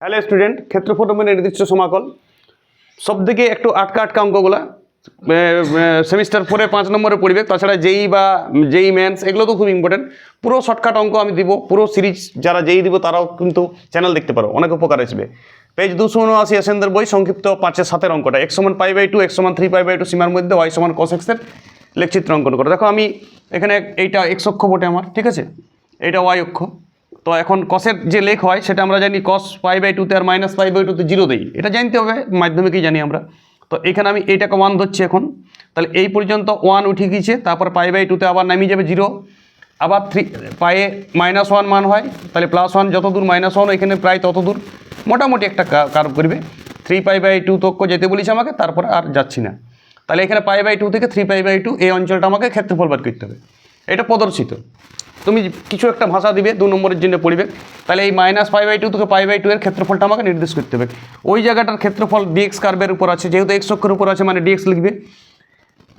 Hello student, ক্ষেত্রফল নির্দিষ্ট সমাকল সবদিকে একটু আটকা আটকা অঙ্কগুলা সেমিস্টার 4 5 নম্বরে পড়বে। তাছাড়া যেই বা যেই মেন্স এগুলো তো খুব ইম্পর্টেন্ট। পুরো শর্টকাট অঙ্ক আমি দিব, পুরো সিরিজ যারা যেই দিব তারাও কিন্তু চ্যানেল দেখতে পারো, অনেক উপকার আসবে। পেজ 279 এসেন্দ্রের বই সংক্ষিপ্ত 5-7 অঙ্কটা x সমান π/2 x সমান 3π/2 সীমার মধ্যে y সমান cos x এর লেখচিত্র অঙ্কন করে। দেখো আমি এখানে এইটা x অক্ষ বটে আমার, ঠিক আছে, এইটা y অক্ষ। তো এখন কসের যে লেখ হয় সেটা আমরা জানি cos π/2 তে আর -π/2 তে 0 দেই, এটা জানতে হবে, মাধ্যমিকেই জানি আমরা। তো এখানে আমি এইটাকে 1 ধরছি এখন, তাহলে এই পর্যন্ত 1 উঠে গিয়েছে, তারপর π/2 তে আবার নামিয়ে যাবে 0, আবার 3 পায়ে -1 মান হয়, তাহলে +1 যত দূর -1 এখানে প্রায় তত দূর মোটামুটি একটা কার্ভ করবে। 3π/2 তক্ক যেতে বলেছে আমাকে, তারপর আর যাচ্ছি না। তাহলে এখানে π/2 থেকে 3π/2 এই অঞ্চলটা আমাকে ক্ষেত্রফল বার করতে হবে, এটা প্রদর্শিত। তুমি কিছু একটা ভাষা দিবে 2 নম্বরের জন্য পড়বে, তাহলে এই -π/2 থেকে π/2 এর ক্ষেত্রফলটা আমাকে নির্দেশ করতে হবে। ওই জায়গাটার ক্ষেত্রফল dx কার্ভের উপর আছে, যেহেতু x অক্ষের উপর আছে মানে dx লিখবে।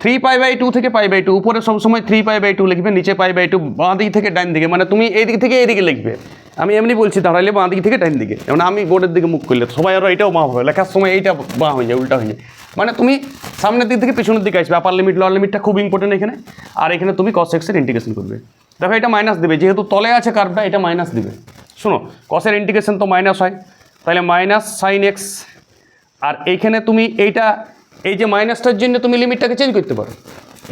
3π/2 থেকে π/2, উপরে সবসময় 3π/2 লিখবে, নিচে π/2 বাঁ দিক থেকে ডান দিকে, মানে তুমি এই দিক থেকে এই দিকে লিখবে। আমি এমনি বলছি দাঁড়াইলে বাঁ দিক থেকে ডান দিকে, মানে আমি বোর্ডের দিকে মুখ করলে সবাই আরও এটাও বাঁ হবে, লেখার সময় এইটা বাঁ হয়ে যায়, উল্টা হয়ে যায়, মানে তুমি সামনের দিক থেকে পেছনের দিকে আসবে। আপার লিমিট লোয়ার লিমিটটা খুব ইম্পর্টেন্ট এখানে। আর এখানে তুমি cos x এর ইন্টিগ্রেশন করবে। দেখো এটা মাইনাস দেবে, যেহেতু তলে আছে কার্ভটা, এটা মাইনাস দিবে। শোনো, কসের ইন্টিগ্রেশন তো মাইনাস হয়, তাহলে -sin x। আর এইখানে তুমি এইটা, এই যে মাইনাসটার জন্য তুমি লিমিটটাকে চেঞ্জ করতে পারো,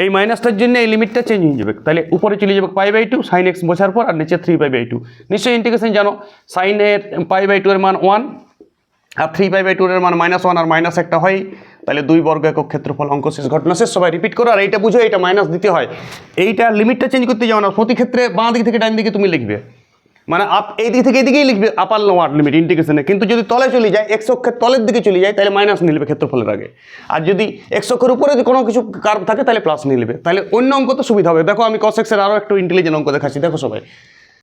এই মাইনাসটার জন্য এই লিমিটটা চেঞ্জ হয়ে যাবে, তাহলে উপরে চলে যাবে π/2 sin x বোঝার পর, আর নিচে 3π/2। নিশ্চয়ই ইন্টিগ্রেশন জানো, sin এর π/2 এর মান 1 আর 3π/2 এর মান -1 আর মাইনাস একটা হয়, তাহলে 2 বর্গ একক ক্ষেত্রফল। অঙ্ক শেষ, ঘটনা শেষ। সবাই রিপিট করো, আর এইটা বুঝো, এইটা মাইনাস দিতে হয়, এইটা লিমিটটা চেঞ্জ করতে যাও না, প্রতি ক্ষেত্রে বাঁ দিক থেকে ডান দিকে তুমি লিখবে, মানে এই দিক থেকে এদিকেই লিখবে আপার লোয়ার লিমিট ইন্টিগ্রেশনে। কিন্তু যদি তলে চলে যায়, x অক্ষের তলের দিকে চলে যায়, তাহলে মাইনাস নিয়ে নেবে ক্ষেত্রফলের আগে। আর যদি x অক্ষের উপরে যদি কোনো কিছু কার্ভ থাকে তাহলে প্লাস নিয়ে নেবে, তাহলে অন্য অঙ্ক তো সুবিধা হবে। দেখো আমি cos x এর আরও একটু ইন্টেলিজেন্ট অঙ্ক দেখাচ্ছি, দেখো সবাই।